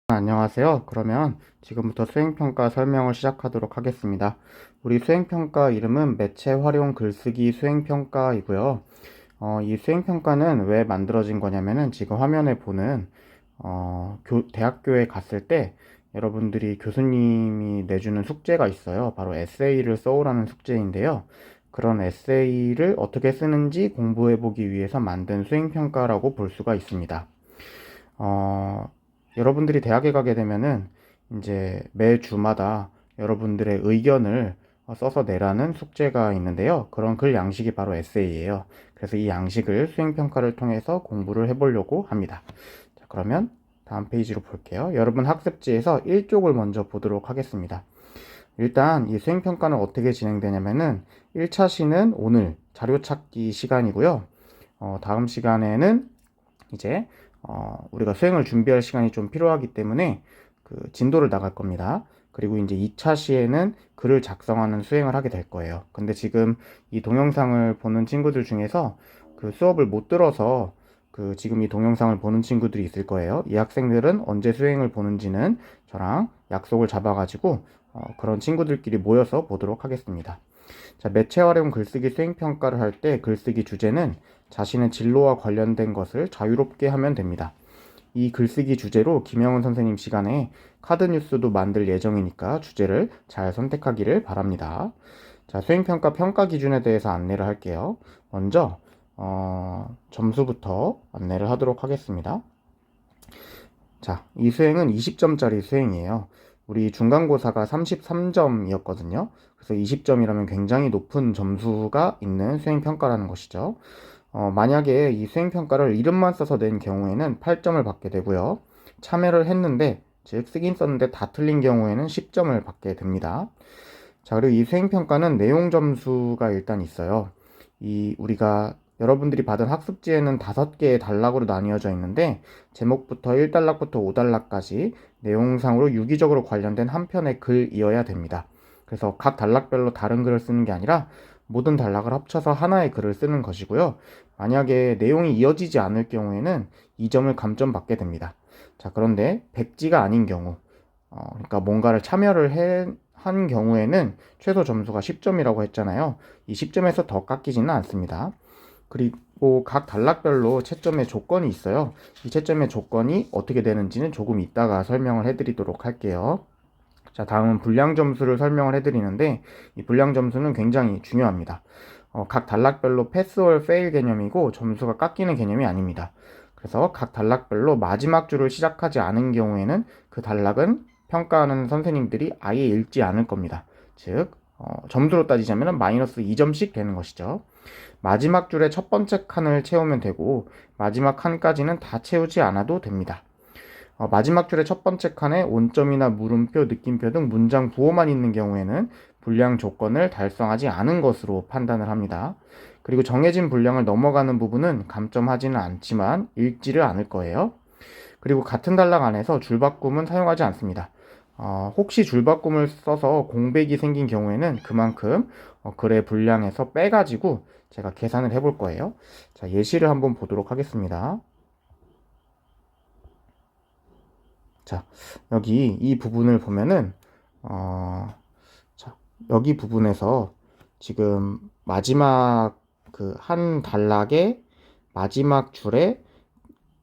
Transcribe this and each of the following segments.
안녕하세요. 그러면 지금부터 수행평가 설명을 시작하도록 하겠습니다. 우리 수행평가 이름은 매체 활용 글쓰기 수행평가이고요. 이 수행평가는 왜 만들어진 거냐면은 지금 화면에 보는 대학교에 갔을 때 여러분들이 교수님이 내주는 숙제가 있어요. 바로 에세이를 써오라는 숙제인데요. 그런 에세이를 어떻게 쓰는지 공부해보기 위해서 만든 수행평가라고 볼 수가 있습니다. 여러분들이 대학에 가게 되면은 이제 매 주마다 여러분들의 의견을 써서 내라는 숙제가 있는데요. 그런 글 양식이 바로 에세이예요. 그래서 이 양식을 수행평가를 통해서 공부를 해보려고 합니다. 자, 그러면 다음 페이지로 볼게요. 여러분 학습지에서 1쪽을 먼저 보도록 하겠습니다. 일단 이 수행평가는 어떻게 진행되냐면은 1차 시는 오늘 자료 찾기 시간이고요. 다음 시간에는 이제 우리가 수행을 준비할 시간이 좀 필요하기 때문에 그 진도를 나갈 겁니다. 그리고 이제 2차 시에는 글을 작성하는 수행을 하게 될 거예요. 근데 지금 이 동영상을 보는 친구들 중에서 그 수업을 못 들어서 그 지금 이 동영상을 보는 친구들이 있을 거예요. 이 학생들은 언제 수행을 보는지는 저랑 약속을 잡아가지고 그런 친구들끼리 모여서 보도록 하겠습니다. 자, 매체 활용 글쓰기 수행평가를 할 때 글쓰기 주제는 자신의 진로와 관련된 것을 자유롭게 하면 됩니다. 이 글쓰기 주제로 김영은 선생님 시간에 카드 뉴스도 만들 예정이니까 주제를 잘 선택하기를 바랍니다. 자, 수행평가 평가 기준에 대해서 안내를 할게요. 먼저 점수부터 안내를 하도록 하겠습니다. 자, 이 수행은 20점짜리 수행이에요. 우리 중간고사가 33점이었거든요. 그래서 20점이라면 굉장히 높은 점수가 있는 수행평가라는 것이죠. 만약에 이 수행평가를 이름만 써서 낸 경우에는 8점을 받게 되고요. 참여를 했는데, 즉 쓰긴 썼는데 다 틀린 경우에는 10점을 받게 됩니다. 자, 그리고 이 수행평가는 내용 점수가 일단 있어요. 우리가 여러분들이 받은 학습지에는 5개의 단락으로 나뉘어져 있는데, 제목부터 1단락부터 5단락까지 내용상으로 유기적으로 관련된 한 편의 글이어야 됩니다. 그래서 각 단락별로 다른 글을 쓰는 게 아니라 모든 단락을 합쳐서 하나의 글을 쓰는 것이고요. 만약에 내용이 이어지지 않을 경우에는 2점을 감점받게 됩니다. 자, 그런데 백지가 아닌 경우, 그러니까 뭔가를 한 경우에는 최소 점수가 10점이라고 했잖아요. 이 10점에서 더 깎이지는 않습니다. 그리고 각 단락별로 채점의 조건이 있어요. 이 채점의 조건이 어떻게 되는지는 조금 이따가 설명을 해드리도록 할게요. 자, 다음은 분량 점수를 설명을 해드리는데 이 분량 점수는 굉장히 중요합니다. 각 단락별로 패스 or 페일 개념이고 점수가 깎이는 개념이 아닙니다. 그래서 각 단락별로 마지막 줄을 시작하지 않은 경우에는 그 단락은 평가하는 선생님들이 아예 읽지 않을 겁니다. 즉 점수로 따지자면 마이너스 2점씩 되는 것이죠. 마지막 줄의 첫 번째 칸을 채우면 되고 마지막 칸까지는 다 채우지 않아도 됩니다. 마지막 줄의 첫 번째 칸에 온점이나 물음표, 느낌표 등 문장 부호만 있는 경우에는 분량 조건을 달성하지 않은 것으로 판단을 합니다. 그리고 정해진 분량을 넘어가는 부분은 감점하지는 않지만 읽지를 않을 거예요. 그리고 같은 단락 안에서 줄바꿈은 사용하지 않습니다. 혹시 줄바꿈을 써서 공백이 생긴 경우에는 그만큼 글의 분량에서 빼가지고 제가 계산을 해볼 거예요. 자, 예시를 한번 보도록 하겠습니다. 자, 여기 이 부분을 보면은 자, 여기 부분에서 지금 마지막 그 한 단락의 마지막 줄에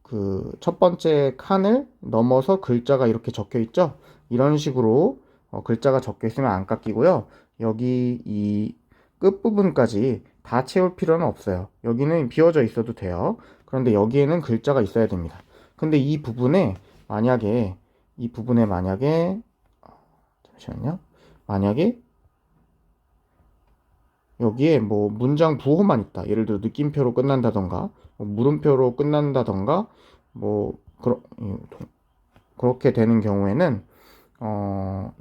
그 첫 번째 칸을 넘어서 글자가 이렇게 적혀 있죠. 이런 식으로 글자가 적혀 있으면 안 깎이고요. 여기 이 끝부분까지 다 채울 필요는 없어요. 여기는 비워져 있어도 돼요. 그런데 여기에는 글자가 있어야 됩니다. 근데 만약에 이 부분에 만약에 잠시만요. 만약에 여기에 뭐 문장 부호만 있다. 예를 들어 느낌표로 끝난다던가 물음표로 끝난다던가 뭐 그렇게 되는 경우에는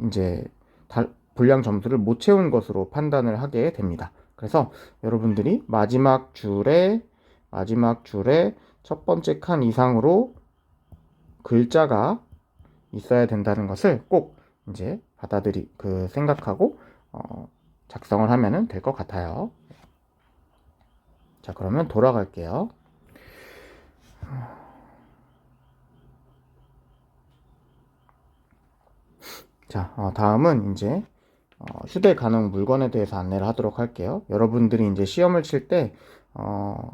이제 분량 점수를 못 채운 것으로 판단을 하게 됩니다. 그래서 여러분들이 마지막 줄에 첫 번째 칸 이상으로 글자가 있어야 된다는 것을 꼭 이제 생각하고 작성을 하면 될 것 같아요. 자, 그러면 돌아갈게요. 자, 다음은 이제 휴대 가능 물건에 대해서 안내를 하도록 할게요. 여러분들이 이제 시험을 칠 때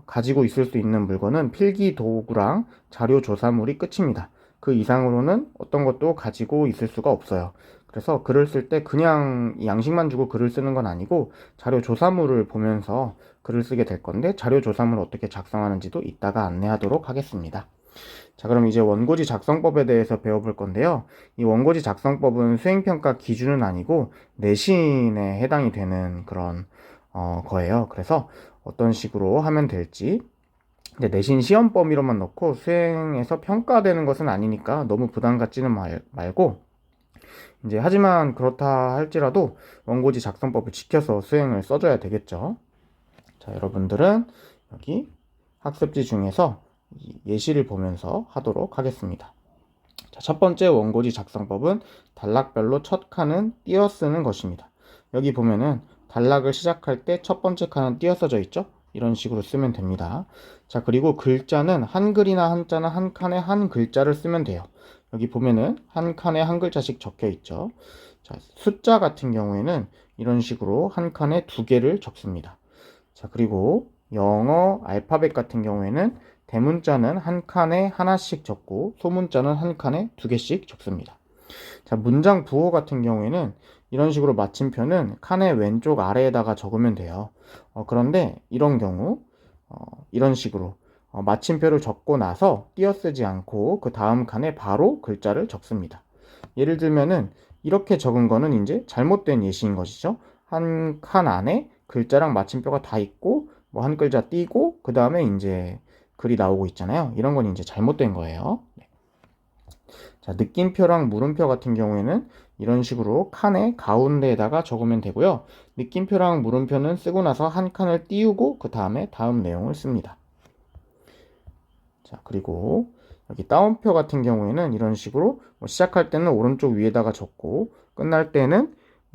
가지고 있을 수 있는 물건은 필기 도구랑 자료 조사물이 끝입니다. 그 이상으로는 어떤 것도 가지고 있을 수가 없어요. 그래서 글을 쓸 때 그냥 양식만 주고 글을 쓰는 건 아니고 자료 조사물을 보면서 글을 쓰게 될 건데, 자료 조사물을 어떻게 작성하는지도 이따가 안내하도록 하겠습니다. 자, 그럼 이제 원고지 작성법에 대해서 배워볼 건데요. 이 원고지 작성법은 수행평가 기준은 아니고 내신에 해당이 되는 그런 거예요. 그래서 어떤 식으로 하면 될지, 이제 내신 시험 범위로만 넣고 수행에서 평가되는 것은 아니니까 너무 부담 갖지는 말고, 이제 하지만 그렇다 할지라도 원고지 작성법을 지켜서 수행을 써줘야 되겠죠. 자, 여러분들은 여기 학습지 중에서 예시를 보면서 하도록 하겠습니다. 자, 첫 번째 원고지 작성법은 단락별로 첫 칸은 띄어쓰는 것입니다. 여기 보면은 단락을 시작할 때 첫 번째 칸은 띄어써져 있죠? 이런 식으로 쓰면 됩니다. 자, 그리고 글자는 한글이나 한자나 한 칸에 한 글자를 쓰면 돼요. 여기 보면은 한 칸에 한 글자씩 적혀 있죠. 자, 숫자 같은 경우에는 이런 식으로 한 칸에 두 개를 적습니다. 자, 그리고 영어 알파벳 같은 경우에는 대문자는 한 칸에 하나씩 적고 소문자는 한 칸에 두 개씩 적습니다. 자, 문장 부호 같은 경우에는 이런 식으로 마침표는 칸의 왼쪽 아래에다가 적으면 돼요. 그런데 이런 경우 이런 식으로 마침표를 적고 나서 띄어쓰지 않고 그 다음 칸에 바로 글자를 적습니다. 예를 들면은 이렇게 적은 거는 이제 잘못된 예시인 것이죠. 한 칸 안에 글자랑 마침표가 다 있고 뭐 한 글자 띄고 그 다음에 이제 글이 나오고 있잖아요. 이런 건 이제 잘못된 거예요. 자, 느낌표랑 물음표 같은 경우에는 이런 식으로 칸의 가운데에다가 적으면 되고요. 느낌표랑 물음표는 쓰고 나서 한 칸을 띄우고 그 다음에 다음 내용을 씁니다. 자, 그리고 여기 따옴표 같은 경우에는 이런 식으로 시작할 때는 오른쪽 위에다가 적고 끝날 때는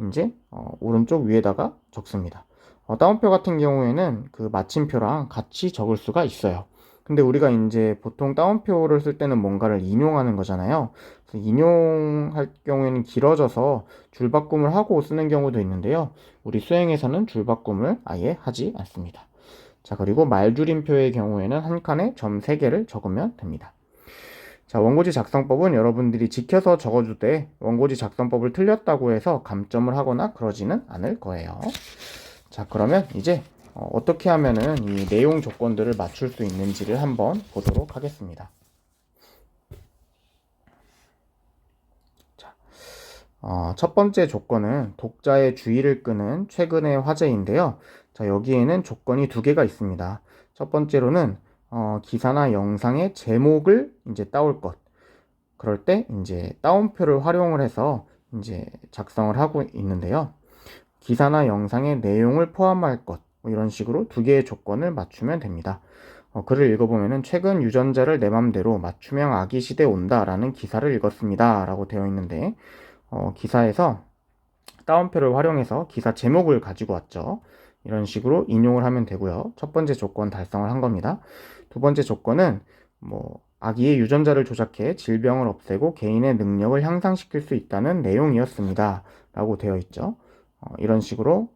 이제 오른쪽 위에다가 적습니다. 따옴표 같은 경우에는 그 마침표랑 같이 적을 수가 있어요. 근데 우리가 이제 보통 따옴표를 쓸 때는 뭔가를 인용하는 거잖아요. 그래서 인용할 경우에는 길어져서 줄바꿈을 하고 쓰는 경우도 있는데요. 우리 수행에서는 줄바꿈을 아예 하지 않습니다. 자, 그리고 말줄임표의 경우에는 한 칸에 점 3개를 적으면 됩니다. 자, 원고지 작성법은 여러분들이 지켜서 적어줄 때 원고지 작성법을 틀렸다고 해서 감점을 하거나 그러지는 않을 거예요. 자, 그러면 이제 어떻게 하면은 이 내용 조건들을 맞출 수 있는지를 한번 보도록 하겠습니다. 자, 첫 번째 조건은 독자의 주의를 끄는 최근의 화제인데요. 자, 여기에는 조건이 두 개가 있습니다. 첫 번째로는 기사나 영상의 제목을 이제 따올 것. 그럴 때 이제 따옴표를 활용을 해서 이제 작성을 하고 있는데요. 기사나 영상의 내용을 포함할 것. 뭐 이런 식으로 두 개의 조건을 맞추면 됩니다. 글을 읽어보면은 최근 유전자를 내 맘대로 맞춤형 아기 시대 온다라는 기사를 읽었습니다. 라고 되어 있는데, 기사에서 따옴표를 활용해서 기사 제목을 가지고 왔죠. 이런 식으로 인용을 하면 되고요. 첫 번째 조건 달성을 한 겁니다. 두 번째 조건은 뭐 아기의 유전자를 조작해 질병을 없애고 개인의 능력을 향상시킬 수 있다는 내용이었습니다. 라고 되어 있죠. 이런 식으로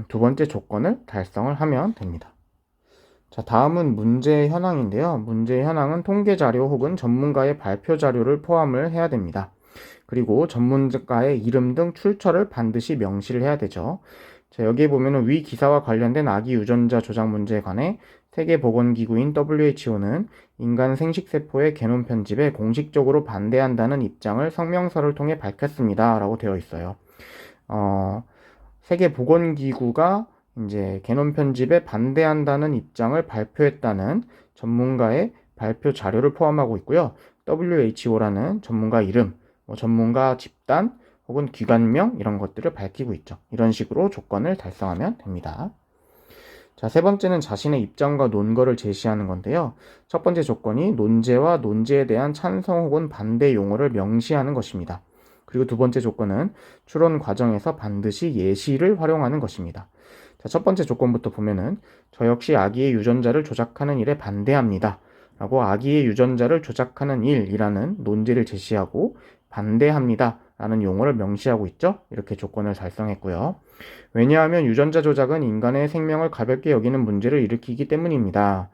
두 번째 조건을 달성을 하면 됩니다. 자, 다음은 문제 현황인데요. 문제 현황은 통계 자료 혹은 전문가의 발표 자료를 포함을 해야 됩니다. 그리고 전문가의 이름 등 출처를 반드시 명시를 해야 되죠. 자, 여기에 보면은 위 기사와 관련된 아기 유전자 조작 문제에 관해 세계보건기구인 WHO는 인간 생식세포의 게놈 편집에 공식적으로 반대한다는 입장을 성명서를 통해 밝혔습니다. 라고 되어 있어요. 세계보건기구가 이제 게놈 편집에 반대한다는 입장을 발표했다는 전문가의 발표 자료를 포함하고 있고요. WHO라는 전문가 이름, 전문가 집단 혹은 기관명 이런 것들을 밝히고 있죠. 이런 식으로 조건을 달성하면 됩니다. 자, 세 번째는 자신의 입장과 논거를 제시하는 건데요. 첫 번째 조건이 논제와 논제에 대한 찬성 혹은 반대 용어를 명시하는 것입니다. 그리고 두 번째 조건은 추론 과정에서 반드시 예시를 활용하는 것입니다. 자, 첫 번째 조건부터 보면은 저 역시 아기의 유전자를 조작하는 일에 반대합니다. 라고 아기의 유전자를 조작하는 일이라는 논지를 제시하고 반대합니다. 라는 용어를 명시하고 있죠. 이렇게 조건을 작성했고요. 왜냐하면 유전자 조작은 인간의 생명을 가볍게 여기는 문제를 일으키기 때문입니다.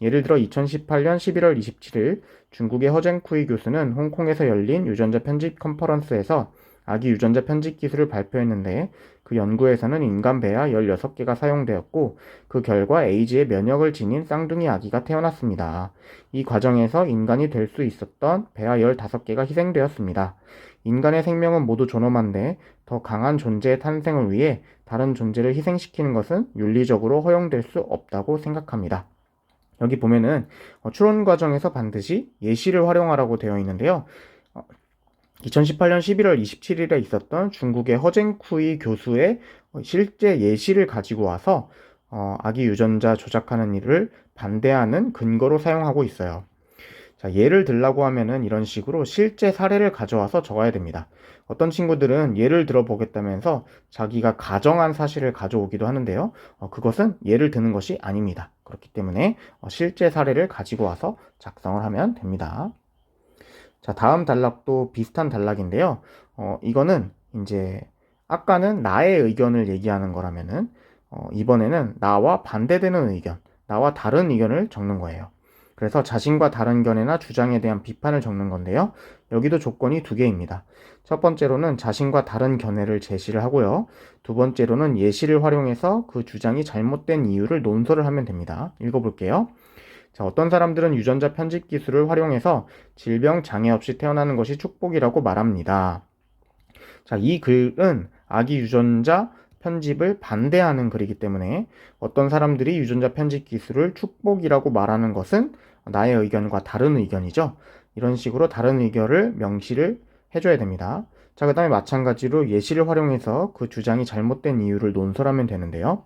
예를 들어 2018년 11월 27일 중국의 허쟁쿠이 교수는 홍콩에서 열린 유전자 편집 컨퍼런스에서 아기 유전자 편집 기술을 발표했는데 그 연구에서는 인간 배아 16개가 사용되었고 그 결과 에이즈의 면역을 지닌 쌍둥이 아기가 태어났습니다. 이 과정에서 인간이 될 수 있었던 배아 15개가 희생되었습니다. 인간의 생명은 모두 존엄한데 더 강한 존재의 탄생을 위해 다른 존재를 희생시키는 것은 윤리적으로 허용될 수 없다고 생각합니다. 여기 보면은 추론 과정에서 반드시 예시를 활용하라고 되어 있는데요. 2018년 11월 27일에 있었던 중국의 허쟁쿠이 교수의 실제 예시를 가지고 와서 아기 유전자 조작하는 일을 반대하는 근거로 사용하고 있어요. 자, 예를 들라고 하면은 이런 식으로 실제 사례를 가져와서 적어야 됩니다. 어떤 친구들은 예를 들어보겠다면서 자기가 가정한 사실을 가져오기도 하는데요. 그것은 예를 드는 것이 아닙니다. 그렇기 때문에 실제 사례를 가지고 와서 작성을 하면 됩니다. 자, 다음 단락도 비슷한 단락인데요. 이거는 이제 아까는 나의 의견을 얘기하는 거라면은 이번에는 나와 반대되는 의견, 나와 다른 의견을 적는 거예요. 그래서 자신과 다른 견해나 주장에 대한 비판을 적는 건데요. 여기도 조건이 두 개입니다. 첫 번째로는 자신과 다른 견해를 제시를 하고요. 두 번째로는 예시를 활용해서 그 주장이 잘못된 이유를 논설을 하면 됩니다. 읽어볼게요. 자, 어떤 사람들은 유전자 편집 기술을 활용해서 질병 장애 없이 태어나는 것이 축복이라고 말합니다. 자, 이 글은 아기 유전자 편집을 반대하는 글이기 때문에 어떤 사람들이 유전자 편집 기술을 축복이라고 말하는 것은 나의 의견과 다른 의견이죠. 이런 식으로 다른 의견을 명시를 해줘야 됩니다. 자, 그 다음에 마찬가지로 예시를 활용해서 그 주장이 잘못된 이유를 논설하면 되는데요.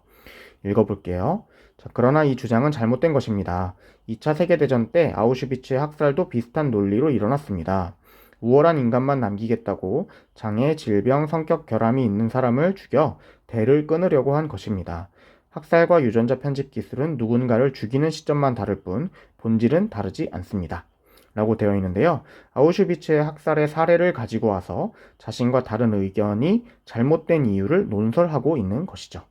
읽어볼게요. 자, 그러나 이 주장은 잘못된 것입니다. 2차 세계대전 때 아우슈비츠의 학살도 비슷한 논리로 일어났습니다. 우월한 인간만 남기겠다고 장애, 질병, 성격 결함이 있는 사람을 죽여 대를 끊으려고 한 것입니다. 학살과 유전자 편집 기술은 누군가를 죽이는 시점만 다를 뿐 본질은 다르지 않습니다. 라고 되어 있는데요. 아우슈비츠의 학살의 사례를 가지고 와서 자신과 다른 의견이 잘못된 이유를 논설하고 있는 것이죠.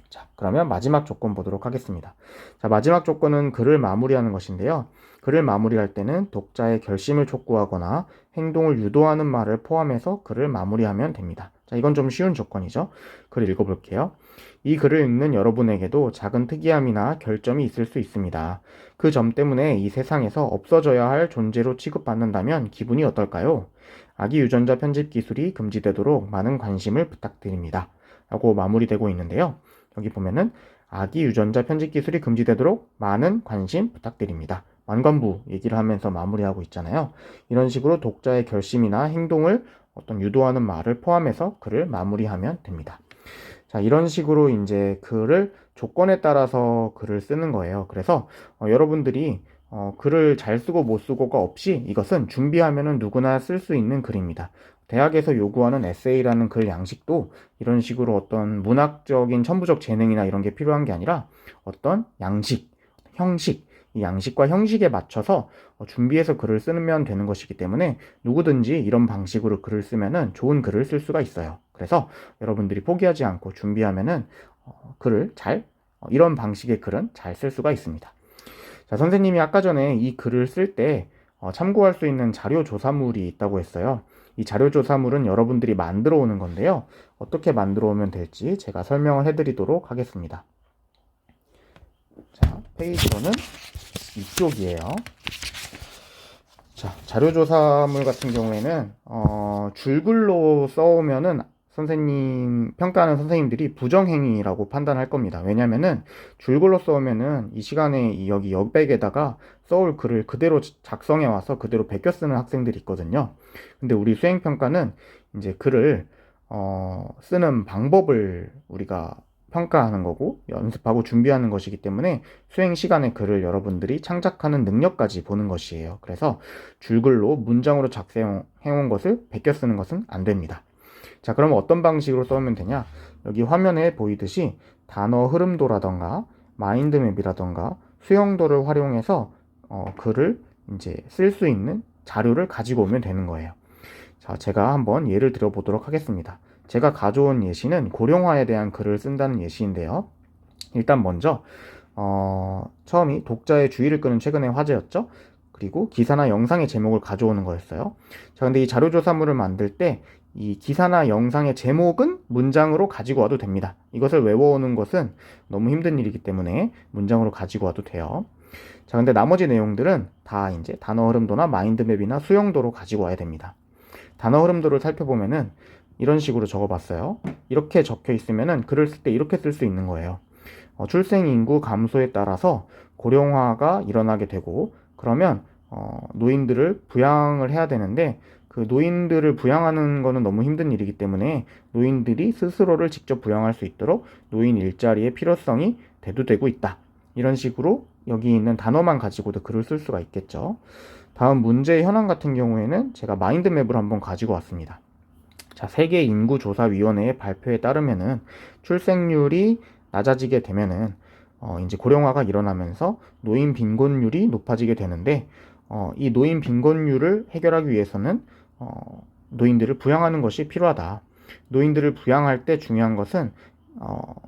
자, 그러면 마지막 조건 보도록 하겠습니다. 자, 마지막 조건은 글을 마무리하는 것인데요. 글을 마무리할 때는 독자의 결심을 촉구하거나 행동을 유도하는 말을 포함해서 글을 마무리하면 됩니다. 자, 이건 좀 쉬운 조건이죠. 글 읽어볼게요. 이 글을 읽는 여러분에게도 작은 특이함이나 결점이 있을 수 있습니다. 그 점 때문에 이 세상에서 없어져야 할 존재로 취급받는다면 기분이 어떨까요? 아기 유전자 편집 기술이 금지되도록 많은 관심을 부탁드립니다. 라고 마무리되고 있는데요. 여기 보면은 아기 유전자 편집 기술이 금지되도록 많은 관심 부탁드립니다. 만관부 얘기를 하면서 마무리하고 있잖아요. 이런 식으로 독자의 결심이나 행동을 어떤 유도하는 말을 포함해서 글을 마무리하면 됩니다. 자, 이런 식으로 이제 글을 조건에 따라서 글을 쓰는 거예요. 그래서 여러분들이 글을 잘 쓰고 못 쓰고가 없이 이것은 준비하면은 누구나 쓸 수 있는 글입니다. 대학에서 요구하는 에세이라는 글 양식도 이런 식으로 어떤 문학적인 천부적 재능이나 이런 게 필요한 게 아니라 어떤 양식, 형식, 이 양식과 형식에 맞춰서 준비해서 글을 쓰면 되는 것이기 때문에 누구든지 이런 방식으로 글을 쓰면은 좋은 글을 쓸 수가 있어요. 그래서 여러분들이 포기하지 않고 준비하면은 글을 이런 방식의 글은 잘 쓸 수가 있습니다. 자, 선생님이 아까 전에 이 글을 쓸 때 참고할 수 있는 자료 조사물이 있다고 했어요. 이 자료 조사물은 여러분들이 만들어 오는 건데요. 어떻게 만들어 오면 될지 제가 설명을 해드리도록 하겠습니다. 자, 페이지로는 이쪽이에요. 자, 자료 조사물 같은 경우에는 줄글로 써오면은 평가하는 선생님들이 부정행위라고 판단할 겁니다. 왜냐면은 줄글로 써오면은 이 시간에 여기 역백에다가 써올 글을 그대로 작성해 와서 그대로 베껴 쓰는 학생들이 있거든요. 근데 우리 수행평가는 이제 글을 쓰는 방법을 우리가 평가하는 거고 연습하고 준비하는 것이기 때문에 수행 시간에 글을 여러분들이 창작하는 능력까지 보는 것이에요. 그래서 줄글로 문장으로 작성해온 것을 베껴 쓰는 것은 안 됩니다. 자, 그럼 어떤 방식으로 써면 되냐? 여기 화면에 보이듯이 단어 흐름도라던가 마인드맵이라던가 수용도를 활용해서 글을 이제 쓸 수 있는 자료를 가지고 오면 되는 거예요. 자, 제가 한번 예를 들어 보도록 하겠습니다. 제가 가져온 예시는 고령화에 대한 글을 쓴다는 예시인데요. 일단 먼저 처음이 독자의 주의를 끄는 최근의 화제였죠. 그리고 기사나 영상의 제목을 가져오는 거였어요. 자, 근데 이 자료조사물을 만들 때 이 기사나 영상의 제목은 문장으로 가지고 와도 됩니다. 이것을 외워오는 것은 너무 힘든 일이기 때문에 문장으로 가지고 와도 돼요. 자, 근데 나머지 내용들은 다 이제 단어 흐름도나 마인드맵이나 수용도로 가지고 와야 됩니다. 단어 흐름도를 살펴보면은 이런 식으로 적어봤어요. 이렇게 적혀 있으면은 글을 쓸 때 이렇게 쓸 수 있는 거예요. 출생 인구 감소에 따라서 고령화가 일어나게 되고, 그러면 노인들을 부양을 해야 되는데 그 노인들을 부양하는 거는 너무 힘든 일이기 때문에 노인들이 스스로를 직접 부양할 수 있도록 노인 일자리의 필요성이 대두되고 있다. 이런 식으로 여기 있는 단어만 가지고도 글을 쓸 수가 있겠죠. 다음 문제의 현황 같은 경우에는 제가 마인드맵을 한번 가지고 왔습니다. 자, 세계인구조사위원회의 발표에 따르면은 출생률이 낮아지게 되면은 이제 고령화가 일어나면서 노인 빈곤율이 높아지게 되는데, 이 노인 빈곤율을 해결하기 위해서는 노인들을 부양하는 것이 필요하다. 노인들을 부양할 때 중요한 것은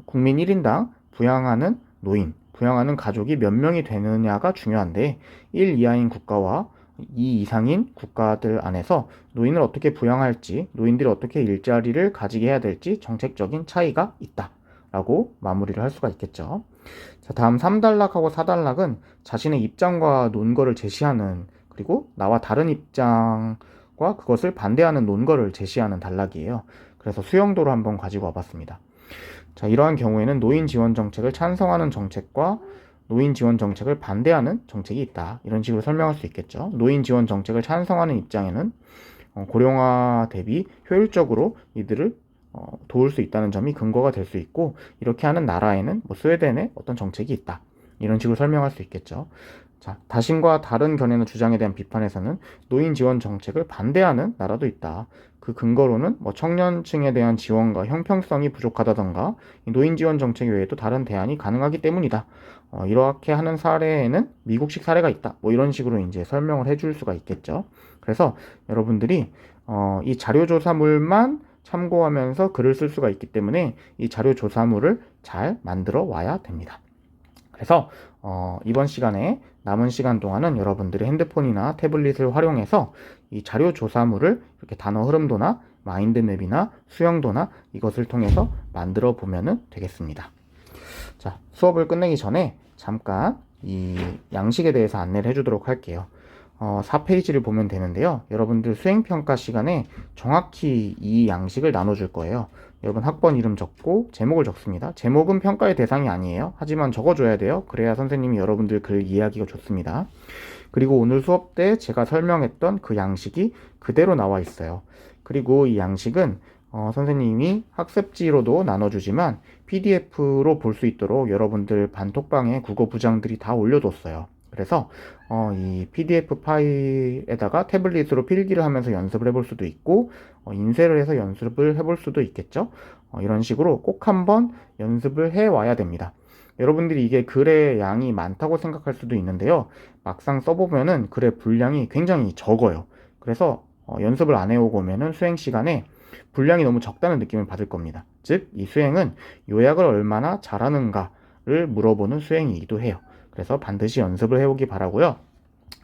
국민 1인당 부양하는 노인, 부양하는 가족이 몇 명이 되느냐가 중요한데, 1 이하인 국가와 2 이상인 국가들 안에서 노인을 어떻게 부양할지, 노인들이 어떻게 일자리를 가지게 해야 될지 정책적인 차이가 있다 라고 마무리를 할 수가 있겠죠. 자, 다음 3단락하고 4단락은 자신의 입장과 논거를 제시하는, 그리고 나와 다른 입장과 그것을 반대하는 논거를 제시하는 단락이에요. 그래서 수용도로 한번 가지고 와봤습니다. 자, 이러한 경우에는 노인 지원 정책을 찬성하는 정책과 노인 지원 정책을 반대하는 정책이 있다. 이런 식으로 설명할 수 있겠죠. 노인 지원 정책을 찬성하는 입장에는 고령화 대비 효율적으로 이들을 도울 수 있다는 점이 근거가 될 수 있고, 이렇게 하는 나라에는 뭐 스웨덴의 어떤 정책이 있다. 이런 식으로 설명할 수 있겠죠. 자, 자신과 다른 견해나 주장에 대한 비판에서는 노인 지원 정책을 반대하는 나라도 있다. 그 근거로는 뭐 청년층에 대한 지원과 형평성이 부족하다던가 노인 지원 정책 외에도 다른 대안이 가능하기 때문이다. 이렇게 하는 사례에는 미국식 사례가 있다. 뭐 이런 식으로 이제 설명을 해줄 수가 있겠죠. 그래서 여러분들이 이 자료조사물만 참고하면서 글을 쓸 수가 있기 때문에 이 자료조사물을 잘 만들어 와야 됩니다. 그래서 이번 시간에 남은 시간 동안은 여러분들이 핸드폰이나 태블릿을 활용해서 이 자료 조사물을 이렇게 단어 흐름도나 마인드맵이나 수용도나 이것을 통해서 만들어 보면 되겠습니다. 자, 수업을 끝내기 전에 잠깐 이 양식에 대해서 안내를 해주도록 할게요. 4페이지를 보면 되는데요. 여러분들 수행평가 시간에 정확히 이 양식을 나눠줄 거예요. 여러분 학번 이름 적고 제목을 적습니다. 제목은 평가의 대상이 아니에요. 하지만 적어줘야 돼요. 그래야 선생님이 여러분들 글 이해하기가 좋습니다. 그리고 오늘 수업 때 제가 설명했던 그 양식이 그대로 나와 있어요. 그리고 이 양식은 선생님이 학습지로도 나눠주지만 PDF로 볼 수 있도록 여러분들 반톡방에 국어 부장들이 다 올려뒀어요. 그래서 이 PDF 파일에다가 태블릿으로 필기를 하면서 연습을 해볼 수도 있고 인쇄를 해서 연습을 해볼 수도 있겠죠. 이런 식으로 꼭 한번 연습을 해 와야 됩니다. 여러분들이 이게 글의 양이 많다고 생각할 수도 있는데요. 막상 써보면은 글의 분량이 굉장히 적어요. 그래서 연습을 안 해오고 오면은 수행 시간에 분량이 너무 적다는 느낌을 받을 겁니다. 즉, 이 수행은 요약을 얼마나 잘하는가를 물어보는 수행이기도 해요. 그래서 반드시 연습을 해오기 바라고요.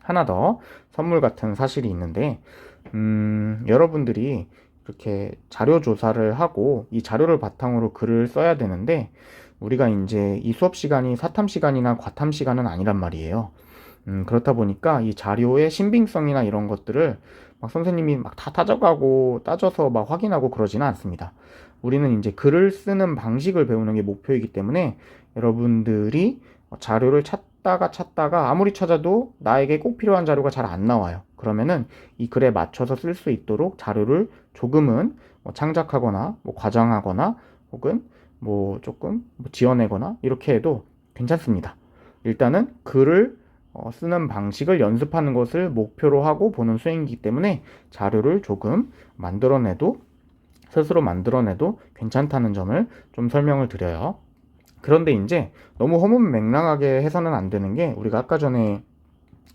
하나 더 선물 같은 사실이 있는데, 여러분들이 이렇게 자료 조사를 하고 이 자료를 바탕으로 글을 써야 되는데, 우리가 이제 이 수업 시간이 사탐 시간이나 과탐 시간은 아니란 말이에요. 그렇다 보니까 이 자료의 신빙성이나 이런 것들을 막 선생님이 막 다 따져가고 따져서 막 확인하고 그러지는 않습니다. 우리는 이제 글을 쓰는 방식을 배우는 게 목표이기 때문에 여러분들이 자료를 찾다가 아무리 찾아도 나에게 꼭 필요한 자료가 잘 안 나와요. 그러면은 이 글에 맞춰서 쓸 수 있도록 자료를 조금은 창작하거나 과장하거나 혹은 조금 지어내거나 이렇게 해도 괜찮습니다. 일단은 글을 쓰는 방식을 연습하는 것을 목표로 하고 보는 수행이기 때문에 자료를 조금 스스로 만들어내도 괜찮다는 점을 좀 설명을 드려요. 그런데 이제 너무 허무맹랑하게 해서는 안 되는 게, 우리가 아까 전에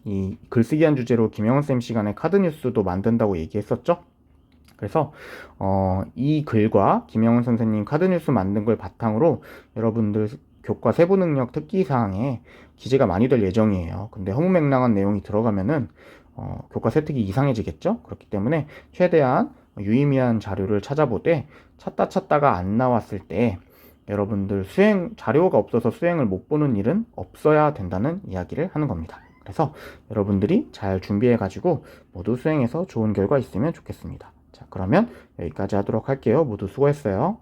이 글쓰기 한 주제로 김영훈 쌤 시간에 카드 뉴스도 만든다고 얘기했었죠? 그래서 이 글과 김영훈 선생님 카드뉴스 만든 걸 바탕으로 여러분들 교과 세부 능력 특기 사항에 기재가 많이 될 예정이에요. 근데 허무맹랑한 내용이 들어가면은 교과 세특이 이상해지겠죠? 그렇기 때문에 최대한 유의미한 자료를 찾아보되 찾다가 안 나왔을 때 여러분들 수행 자료가 없어서 수행을 못 보는 일은 없어야 된다는 이야기를 하는 겁니다. 그래서 여러분들이 잘 준비해 가지고 모두 수행해서 좋은 결과 있으면 좋겠습니다. 자, 그러면 여기까지 하도록 할게요. 모두 수고했어요.